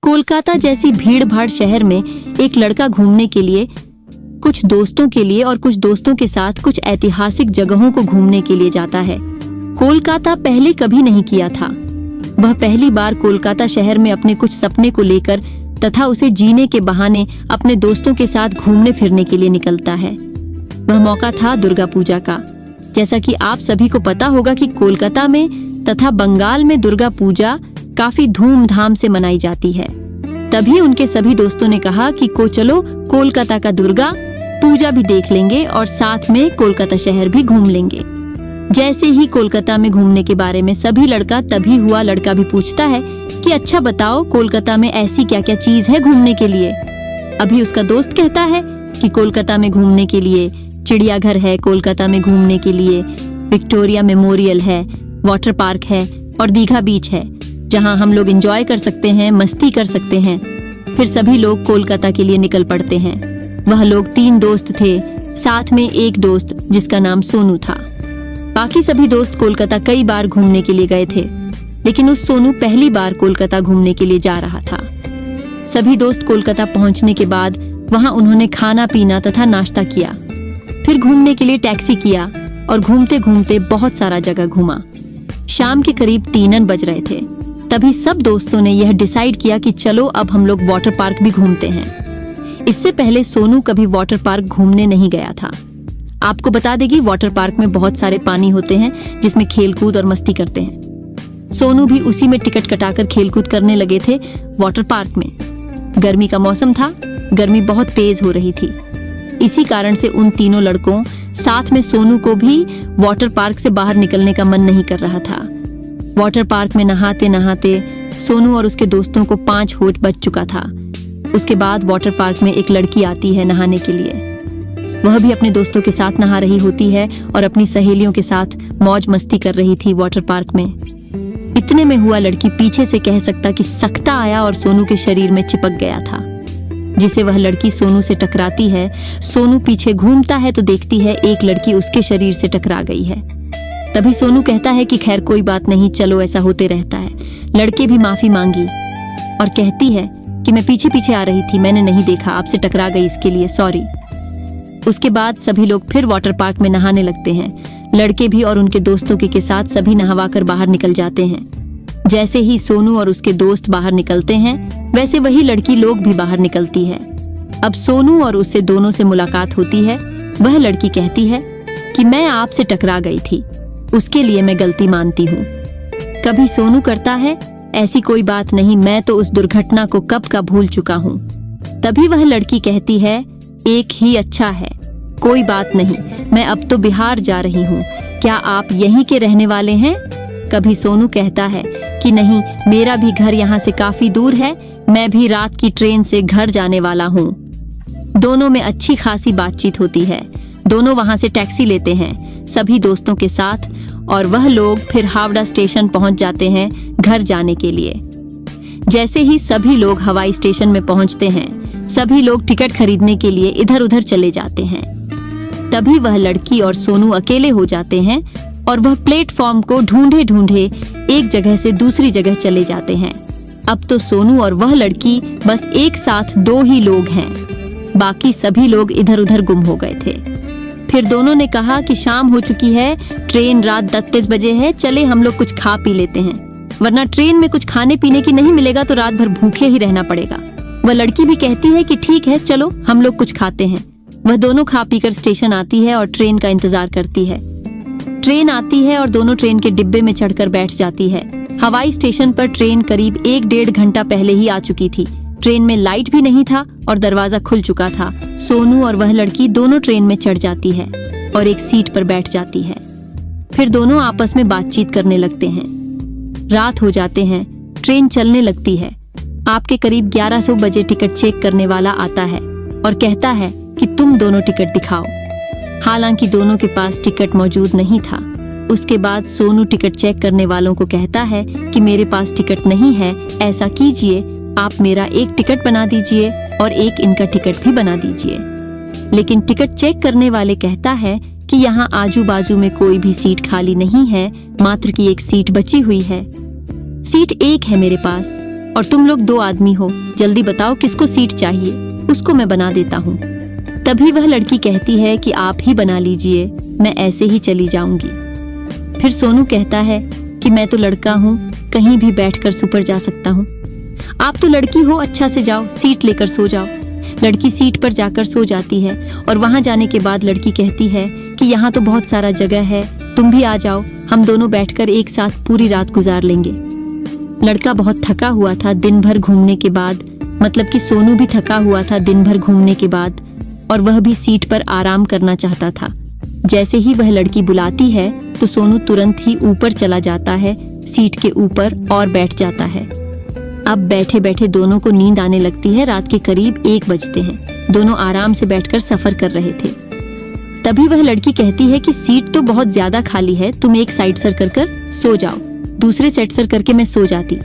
कोलकाता जैसी भीड़-भाड़ शहर में एक लड़का घूमने के लिए, कुछ दोस्तों के लिए और कुछ दोस्तों के साथ कुछ ऐतिहासिक जगहों को घूमने के लिए जाता है। कोलकाता पहले कभी नहीं किया था। वह पहली बार कोलकाता शहर में अपने कुछ सपने को लेकर तथा उसे जीने के बहाने अपने दोस्तों के साथ घूमने फिरने के लिए निकलता है। वह मौका था दुर्गा पूजा का। जैसा कि आप सभी को पता होगा कि कोलकाता में तथा बंगाल में दुर्गा पूजा काफी धूमधाम से मनाई जाती है। तभी उनके सभी दोस्तों ने कहा कि चलो कोलकाता का दुर्गा पूजा भी देख लेंगे और साथ में कोलकाता शहर भी घूम लेंगे। जैसे ही कोलकाता में घूमने के बारे में सभी लड़का भी पूछता है कि अच्छा बताओ कोलकाता में ऐसी क्या क्या चीज है घूमने के लिए। अभी उसका दोस्त कहता है कि कोलकाता में घूमने के लिए चिड़ियाघर है, कोलकाता में घूमने के लिए विक्टोरिया मेमोरियल है, वाटर पार्क है और दीघा बीच है, जहां हम लोग एंजॉय कर सकते हैं, मस्ती कर सकते हैं। फिर सभी लोग कोलकाता के लिए निकल पड़ते हैं। वह लोग 3 दोस्त थे, साथ में एक दोस्त जिसका नाम सोनू था। बाकी सभी दोस्त कोलकाता कई बार घूमने के लिए गए थे, लेकिन उस सोनू पहली बार कोलकाता घूमने के लिए जा रहा था। सभी दोस्त कोलकाता पहुंचने के बाद वहां उन्होंने खाना पीना तथा नाश्ता किया, फिर घूमने के लिए टैक्सी किया और घूमते घूमते बहुत सारा जगह घूमा। शाम के करीब 3 बज रहे थे। तभी सब दोस्तों ने यह डिसाइड किया कि चलो अब हम लोग वाटर पार्क भी घूमते हैं। इससे पहले सोनू कभी वाटर पार्क घूमने नहीं गया था। आपको बता देगी वाटर पार्क में बहुत सारे पानी होते हैं जिसमें खेलकूद और मस्ती करते हैं। सोनू भी उसी में टिकट कटाकर खेलकूद करने लगे थे वाटर पार्क में। गर्मी का मौसम था, गर्मी बहुत तेज हो रही थी। इसी कारण से उन तीनों लड़कों साथ में सोनू को भी वाटर पार्क से बाहर निकलने का मन नहीं कर रहा था। वाटर पार्क में नहाते नहाते सोनू और उसके दोस्तों को 5 होठ बज चुका था। उसके बाद वाटर पार्क में एक लड़की आती है नहाने के लिए। वह भी अपने दोस्तों के साथ नहा रही होती है और अपनी सहेलियों के साथ मौज मस्ती कर रही थी वाटर पार्क में। इतने में हुआ लड़की पीछे से कह सकता कि सख्ता आया और सोनू के शरीर में चिपक गया था, जिसे वह लड़की सोनू से टकराती है। सोनू पीछे घूमता है तो देखती है एक लड़की उसके शरीर से टकरा गई है। तभी सोनू कहता है कि खैर कोई बात नहीं, चलो ऐसा होते रहता है। लड़के भी माफी मांगी और कहती है कि मैं पीछे पीछे आ रही थी, मैंने नहीं देखा, आपसे टकरा गई, इसके लिए सॉरी। उसके बाद सभी लोग फिर वाटर पार्क में नहाने लगते हैं। लड़के भी और उनके दोस्तों के साथ सभी नहवाकर बाहर निकल जाते हैं। जैसे ही सोनू और उसके दोस्त बाहर निकलते हैं, वैसे वही लड़की लोग भी बाहर निकलती है। अब सोनू और उससे दोनों से मुलाकात होती है। वह लड़की कहती है कि मैं आपसे टकरा गई थी, उसके लिए मैं गलती मानती हूँ। कभी सोनू करता है ऐसी कोई बात नहीं, मैं तो उस दुर्घटना को कब का भूल चुका हूँ। तभी वह लड़की कहती है एक ही अच्छा है, कोई बात नहीं, मैं अब तो बिहार जा रही हूँ, क्या आप यहीं के रहने वाले हैं? कभी सोनू कहता है कि नहीं, मेरा भी घर यहाँ से काफी दूर है, मैं भी रात की ट्रेन से घर जाने वाला हूँ। दोनों में अच्छी खासी बातचीत होती है। दोनों वहाँ से टैक्सी लेते हैं सभी दोस्तों के साथ और वह लोग फिर हावड़ा स्टेशन पहुंच जाते हैं घर जाने के लिए। जैसे ही सभी लोग हवाई स्टेशन में पहुंचते हैं, सभी लोग टिकट खरीदने के लिए इधर उधर चले जाते हैं। तभी वह लड़की और सोनू अकेले हो जाते हैं और वह प्लेटफॉर्म को ढूंढे ढूंढे एक जगह से दूसरी जगह चले जाते हैं। अब तो सोनू और वह लड़की बस एक साथ 2 ही लोग हैं, बाकी सभी लोग इधर उधर गुम हो गए थे। फिर दोनों ने कहा कि शाम हो चुकी है, ट्रेन रात 10 बजे है, चले हम लोग कुछ खा पी लेते हैं, वरना ट्रेन में कुछ खाने पीने की नहीं मिलेगा तो रात भर भूखे ही रहना पड़ेगा। वह लड़की भी कहती है कि ठीक है, चलो हम लोग कुछ खाते हैं। वह दोनों खा पीकर स्टेशन आती है और ट्रेन का इंतजार करती है। ट्रेन आती है और दोनों ट्रेन के डिब्बे में चढ़कर बैठ जाती है। हवाई स्टेशन पर ट्रेन करीब 1-1.5 घंटा पहले ही आ चुकी थी। ट्रेन में लाइट भी नहीं था और दरवाजा खुल चुका था। सोनू और वह लड़की दोनों ट्रेन में चढ़ जाती है और एक सीट पर बैठ जाती है। फिर दोनों आपस में बातचीत करने लगते हैं। रात हो जाते हैं, ट्रेन चलने लगती है। आपके करीब 1100 बजे टिकट चेक करने वाला आता है और कहता है कि तुम दोनों टिकट दिखाओ। हालांकि दोनों के पास टिकट मौजूद नहीं था। उसके बाद सोनू टिकट चेक करने वालों को कहता है कि मेरे पास टिकट नहीं है, ऐसा कीजिए आप मेरा एक टिकट बना दीजिए और एक इनका टिकट भी बना दीजिए। लेकिन टिकट चेक करने वाले कहता है कि यहाँ आजू बाजू में कोई भी सीट खाली नहीं है, मात्र की एक सीट बची हुई है। सीट 1 है मेरे पास, और तुम लोग 2 आदमी हो, जल्दी बताओ किसको सीट चाहिए, उसको मैं बना देता हूँ। तभी वह लड़की कहती है कि आप ही बना लीजिए, मैं ऐसे ही चली जाऊंगी। फिर सोनू कहता है कि मैं तो लड़का हूँ, कहीं भी बैठकर ऊपर जा सकता हूँ। आप तो लड़की हो, अच्छा से जाओ, सीट लेकर सो जाओ। लड़की सीट पर जाकर सो जाती है और वहां जाने के बाद लड़की कहती है कि यहाँ तो बहुत सारा जगह है, तुम भी आ जाओ, हम दोनों बैठकर एक साथ पूरी रात गुजार लेंगे। लड़का बहुत थका हुआ था दिन भर घूमने के बाद, मतलब कि सोनू भी थका हुआ था दिन भर घूमने के बाद, और वह भी सीट पर आराम करना चाहता था। जैसे ही वह लड़की बुलाती है तो सोनू तुरंत ही ऊपर चला जाता है, सीट के ऊपर, और बैठ जाता है। अब बैठे बैठे दोनों को नींद आने लगती है। रात के करीब 1 बजते हैं। दोनों आराम से बैठकर सफर कर रहे थे। तभी वह लड़की कहती है कि सीट तो बहुत ज्यादा खाली है, तुम एक साइड सर कर सो जाओ। दूसरे साइड सर करके मैं सो जाती।